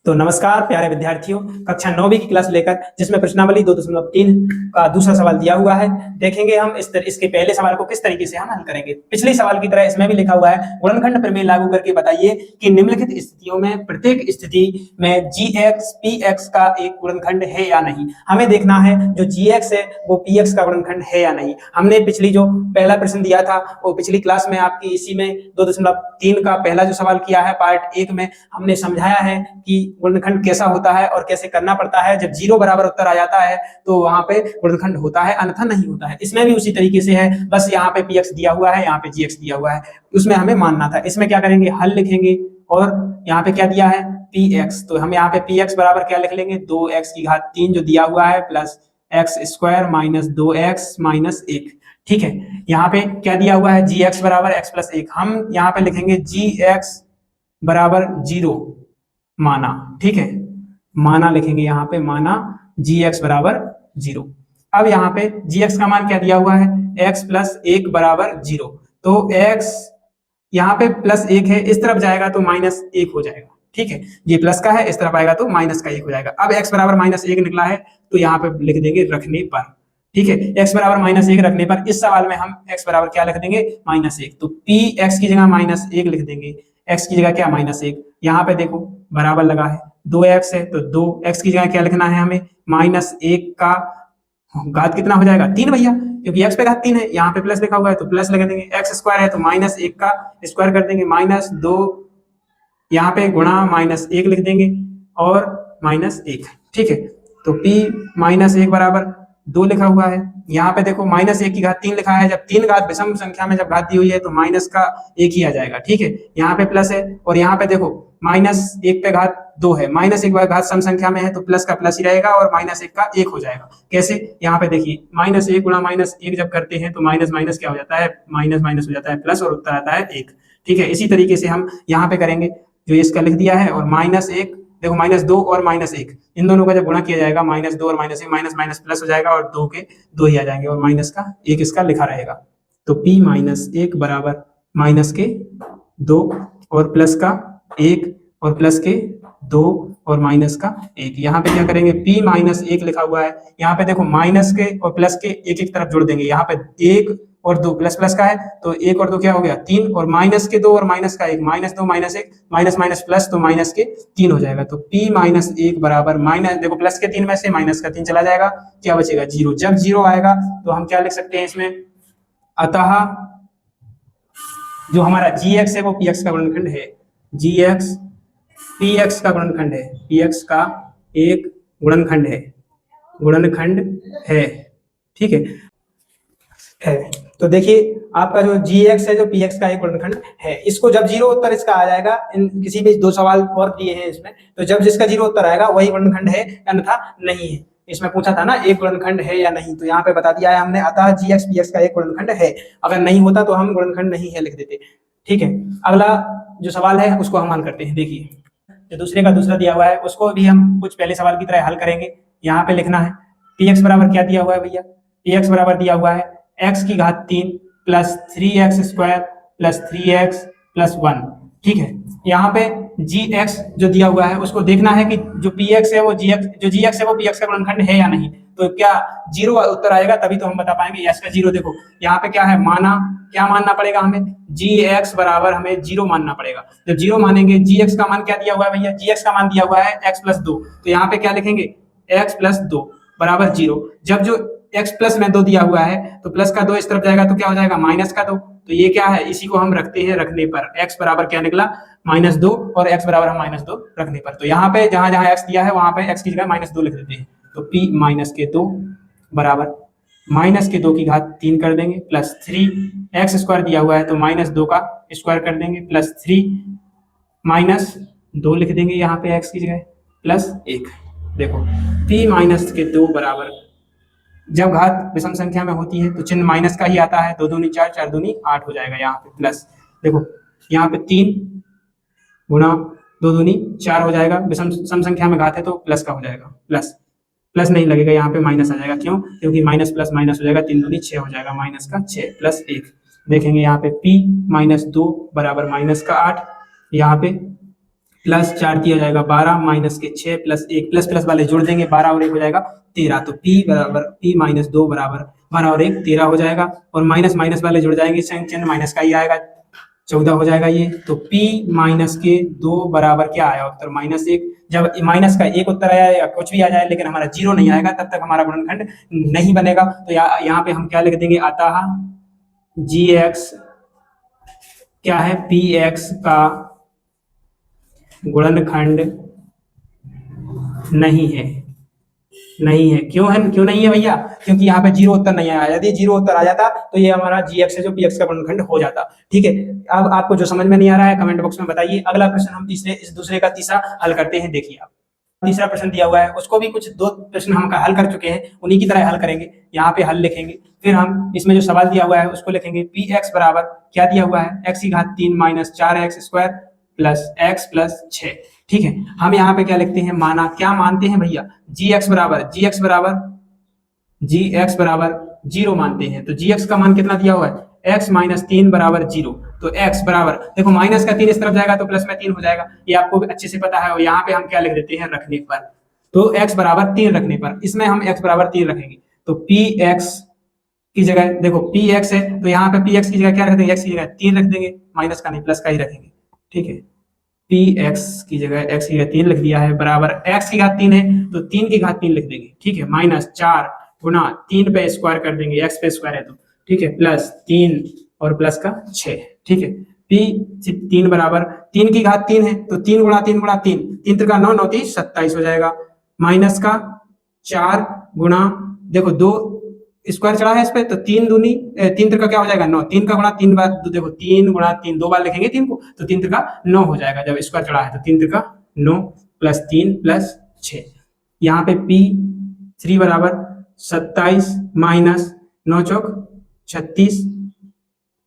तो नमस्कार प्यारे विद्यार्थियों, कक्षा 9वीं की क्लास लेकर जिसमें प्रश्नावली 2.3 का दूसरा सवाल दिया हुआ है। देखेंगे हम इसके पहले सवाल को किस तरीके से हम हल करेंगे। पिछले सवाल की तरह इसमें भी लिखा हुआ है, गुणनखंड प्रमेय लागू करके बताइए कि निम्नलिखित स्थितियों में प्रत्येक स्थिति में gx px का एक गुणनखंड है या नहीं। हमें देखना है जो gx है वो px का गुणनखंड है या नहीं। हमने पिछली जो पहला प्रश्न दिया था वो पिछली क्लास में आपकी इसी में 2.3 का पहला जो सवाल किया है पार्ट 1 में हमने समझाया है कि गुणनखंड कैसा होता है और कैसे करना पड़ता है। जब 0 बराबर उत्तर आ जाता है तो वहां पे गुणनखंड होता है, अन्यथा नहीं होता है। इसमें भी उसी तरीके से है, बस यहाँ पे px दिया हुआ है, यहाँ पे gx दिया हुआ है, उसमें हमें मानना था। इसमें क्या करेंगे, हल लिखेंगे और यहाँ पे क्या दिया है px, तो हम यहाँ पे px बराबर क्या लिख लेंगे 2x की घात 3 जो दिया हुआ है plus x square minus 2x minus 1। ठीक है, यहाँ पे क्या दिया हुआ है gx बराबर x प्लस 1, हम यहाँ पे लिखेंगे gx बराबर 0 माना। ठीक है, माना लिखेंगे यहाँ पे, माना gx बराबर 0। अब यहाँ पे gx का मान क्या दिया हुआ है x प्लस 1 बराबर 0, तो x यहाँ पे प्लस 1 है, इस तरफ जाएगा तो माइनस 1 हो जाएगा। ठीक है, ये प्लस का है, इस तरफ आएगा तो माइनस का 1 हो जाएगा। अब x बराबर माइनस 1 निकला है तो यहाँ पे लिख देंगे रखने पर। ठीक है, x बराबर माइनस 1 रखने पर इस सवाल में हम x बराबर क्या लिख देंगे माइनस 1, तो p x की जगह माइनस 1 लिख देंगे, x की जगह क्या माइनस 1। यहाँ पे देखो बराबर लगा है, 2x है तो 2x की जगह क्या लिखना है हमें माइनस 1 का घात कितना हो जाएगा 3 भैया, क्योंकि x पे घात 3 है, यहाँ पे प्लस लिखा हुआ है तो प्लस लगा देंगे। x स्क्वायर है तो माइनस 1 का स्क्वायर कर देंगे, माइनस 2 यहाँ पे गुणा माइनस 1 लिख देंगे और माइनस 1। ठीक है, तो p माइनस 1 बराबर 2 लिखा हुआ है। यहाँ पे देखो माइनस 1 की घात 3 लिखा है, जब 3 घात विषम संख्या में जब घात दी हुई है तो माइनस का 1 ही आ जाएगा। ठीक है, यहाँ पे प्लस है और यहाँ पे देखो माइनस 1 पे घात 2 है, माइनस 1 घात सम संख्या में है तो प्लस का प्लस ही रहेगा और माइनस 1 का 1 हो जाएगा। कैसे, यहाँ पे देखिए माइनस 1 गुणा माइनस 1 जब करते हैं तो माइनस माइनस क्या हो जाता है, माइनस माइनस हो जाता है प्लस और उत्तर आता है 1। ठीक है, इसी तरीके से हम यहाँ पे करेंगे, जो इसका लिख दिया है और माइनस 1 देखो माइनस 2 और माइनस 1 इन दोनों का जब गुणा किया जाएगा माइनस 2 और माइनस 1 माइनस माइनस प्लस हो जाएगा और 2 के 2 ही आ जाएंगे और माइनस का 1 इसका लिखा रहेगा। तो p माइनस 1 बराबर माइनस के 2 और प्लस का 1 और प्लस के 2 और माइनस का 1। यहाँ पे क्या करेंगे p माइनस 1 लिखा हुआ है, यहाँ पे देखो माइनस के और प्लस के एक एक तरफ जोड़ देंगे, यहाँ पे 1 और 2 प्लस प्लस का है तो 1 और 2 क्या हो गया 3 और माइनस के 2 और माइनस का 1 minus 2 minus 1 minus minus plus तो माइनस के 3 हो जाएगा। तो p माइनस 1 बराबर माइनस देखो प्लस के 3 में से माइनस का 3 चला जाएगा, क्या बचेगा 0। जब 0 आएगा तो हम क्या लिख सकते हैं इसमें, अतः जो हमारा gx है वो px का गुणनखंड है, gx px का गुणनखंड है, px का एक गुणनखंड है। ठीक है, तो देखिए आपका जो gx है जो px का एक गुणनखंड है, इसको जब 0 उत्तर इसका आ जाएगा, इन किसी भी 2 सवाल और दिए हैं इसमें, तो जब जिसका 0 उत्तर आएगा वही गुणनखंड है अन्यथा नहीं है। इसमें पूछा था ना एक गुणनखंड है या नहीं, तो यहाँ पे बता दिया है हमने, अतः gx px का एक गुणनखंड है। अगर नहीं होता तो हम गुणनखंड नहीं है लिख देते। ठीक है, अगला जो सवाल है उसको हम हल करते हैं। देखिए जो दूसरे का दूसरा दिया हुआ है उसको भी हम कुछ पहले सवाल की तरह हल करेंगे। यहाँ पे लिखना है px बराबर क्या दिया हुआ है भैया, px बराबर दिया हुआ है x की घात 3 plus 3x square plus 3x plus 1। ठीक है, यहाँ पे gx जो दिया हुआ है उसको देखना है कि जो px है वो gx है वो px का गुणनखंड है या नहीं। तो क्या 0 उत्तर आएगा तभी तो हम बता पाएंगे यस का 0। देखो यहाँ पे क्या है, माना, क्या मानना पड़ेगा हमें, gx बराबर हमें 0 मानना पड़ेगा। जब 0 मानेंगे, gx का मान क्या दिया हुआ है भैया, gx का मान दिया हुआ है x प्लस 2, तो यहाँ पे क्या लिखेंगे x प्लस 2 बराबर 0। जब जो x प्लस में 2 दिया हुआ है तो प्लस का 2 इस तरफ जाएगा तो क्या हो जाएगा माइनस का 2, तो ये क्या है, इसी को हम रखते हैं रखने पर, x बराबर क्या निकला माइनस 2 और x बराबर हम माइनस 2 रखने पर। तो यहाँ पे जहां जहां x दिया है वहां पे x की जगह माइनस 2 लिख देते हैं। तो p माइनस के 2 बराबर माइनस के 2 की घात 3 कर देंगे प्लस 3 x स्क्वायर दिया हुआ है तो माइनस 2 का स्क्वायर कर देंगे प्लस 3 माइनस 2 लिख देंगे यहाँ पे x की जगह प्लस 1। देखो p माइनस के 2 बराबर, जब घात विषम संख्या में होती है तो चिन्ह माइनस का ही आता है, 2 दूनी 4 4 दूनी 8 हो जाएगा। यहाँ पे प्लस देखो यहाँ पे 3 गुणा 2 दूनी 4 हो जाएगा, विषम सम संख्या में घात है तो प्लस का हो जाएगा, प्लस प्लस नहीं लगेगा यहाँ पे माइनस आ जाएगा, क्यों, क्योंकि माइनस प्लस माइनस हो जाएगा, 3 दूनी 6 हो जाएगा, माइनस का 6 प्लस 1। देखेंगे यहाँ पे p माइनस 2 बराबर माइनस का 8, यहाँ पे प्लस 4 हो जाएगा 12 माइनस के 6 प्लस 1 प्लस प्लस वाले जोड़ देंगे 12 और 1 हो जाएगा 13। तो p बराबर p माइनस 2 बराबर 12 और 1 13 हो जाएगा और माइनस माइनस वाले जुड़ जाएंगे, चिन्ह माइनस का ही आएगा, 14 हो जाएगा ये। तो p माइनस के 2 बराबर क्या आया उत्तर -1। जब माइनस का एक उत्तर आया या कुछ भी आ जाए लेकिन हमारा 0 नहीं आएगा तब तक हमारा गुणनखंड नहीं बनेगा। तो यहाँ पे हम क्या लिख देंगे, अतः gx क्या है, px का गुणनखंड नहीं है। क्यों नहीं है भैया, क्योंकि यहाँ पे 0 उत्तर नहीं आया। यदि 0 उत्तर आ जाता तो ये हमारा gx है जो px का गुणनखंड हो जाता। ठीक है, अब आपको जो समझ में नहीं आ रहा है कमेंट बॉक्स में बताइए। अगला प्रश्न हम दूसरे का तीसरा हल करते हैं। देखिए आप तीसरा प्रश्न दिया हुआ है, उसको भी कुछ 2 प्रश्न हम हल कर चुके हैं, उन्हीं की तरह हल करेंगे। यहाँ पे हल लिखेंगे, फिर हम इसमें जो सवाल दिया हुआ है उसको लिखेंगे। px बराबर क्या दिया हुआ है, x की घात 3 minus 4x square plus x plus 6। ठीक है, हम यहाँ पे क्या लिखते हैं, माना क्या मानते हैं भैया, gx बराबर 0 मानते हैं। तो gx का मान कितना दिया हुआ है, x माइनस 3 बराबर 0। तो x बराबर, देखो माइनस का 3 इस तरफ जाएगा तो प्लस में 3 हो जाएगा, ये आपको अच्छे से पता है। और यहाँ पे हम क्या लिख देते हैं, रखने पर, तो x बराबर 3 रखने पर, इसमें हम x बराबर 3 रखेंगे। तो px की जगह देखो px है तो यहाँ पे px की जगह क्या रख देंगे, x की जगह 3 रख देंगे, माइनस का नहीं प्लस का ही रखेंगे। ठीक है, px की जगह x की जगह 3 लिख दिया है, बराबर x की घात 3 है तो 3 की घात 3 लिख देंगे। ठीक है, माइनस 4 गुना 3 पे स्क्वायर कर देंगे, x पे स्क्वायर है तो, ठीक है, प्लस 3 और प्लस का 6। ठीक है, p 3 बराबर 3 की घात 3 है तो 3 गुणा 3 गुणा 3, 3 त्रिका 9 9 30 27 हो जाएगा, माइनस का 4 गुणा, देखो 2 स्क्वायर चढ़ा है इस पे तो 3 दूनी 3 त्रिका क्या हो जाएगा 9, 3 का गुणा 3 बार, देखो 3 गुणा 3 2 बार लिखेंगे 3 को, तो 3 त्रिका 9 हो जाएगा जब स्क्वायर चढ़ा है तो 3 त्रिका 9 प्लस 3 प्लस 6। यहाँ पे p3 बराबर 27 माइनस 9 चौक 36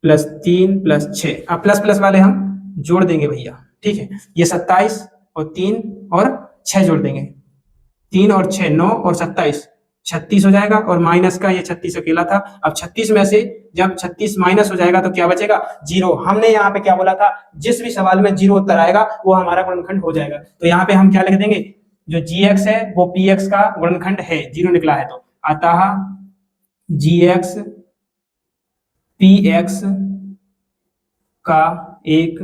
प्लस 3 प्लस 6। अब प्लस प्लस वाले हम जोड़ देंगे भैया। ठीक है, ये 27 और 3 और 6 जोड़ देंगे, 3 और 6 9 और 27 36 हो जाएगा, और माइनस का ये 36 अकेला था। अब 36 में से जब 36 माइनस हो जाएगा तो क्या बचेगा, 0। हमने यहाँ पे क्या बोला था, जिस भी सवाल में 0 उत्तर आएगा वो हमारा गुणनखंड हो जाएगा। तो यहाँ पे हम क्या लिख देंगे, जो gx है वो px का गुणनखंड है, 0 निकला है तो, अतः gx px का एक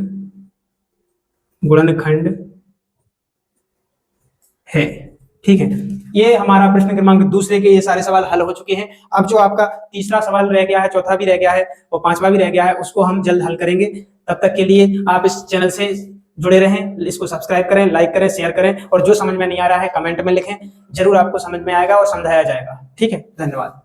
गुणनखंड है। ठीक है, ये हमारा प्रश्न क्रमांक दूसरे के ये सारे सवाल हल हो चुके हैं। अब जो आपका तीसरा सवाल रह गया है, चौथा भी रह गया है और पांचवा भी रह गया है, उसको हम जल्द हल करेंगे। तब तक के लिए आप इस चैनल से जुड़े रहें, इसको सब्सक्राइब करें, लाइक करें, शेयर करें, और जो समझ में नहीं आ रहा है कमेंट में लिखें, जरूर आपको समझ में आएगा और समझाया जाएगा। ठीक है, धन्यवाद।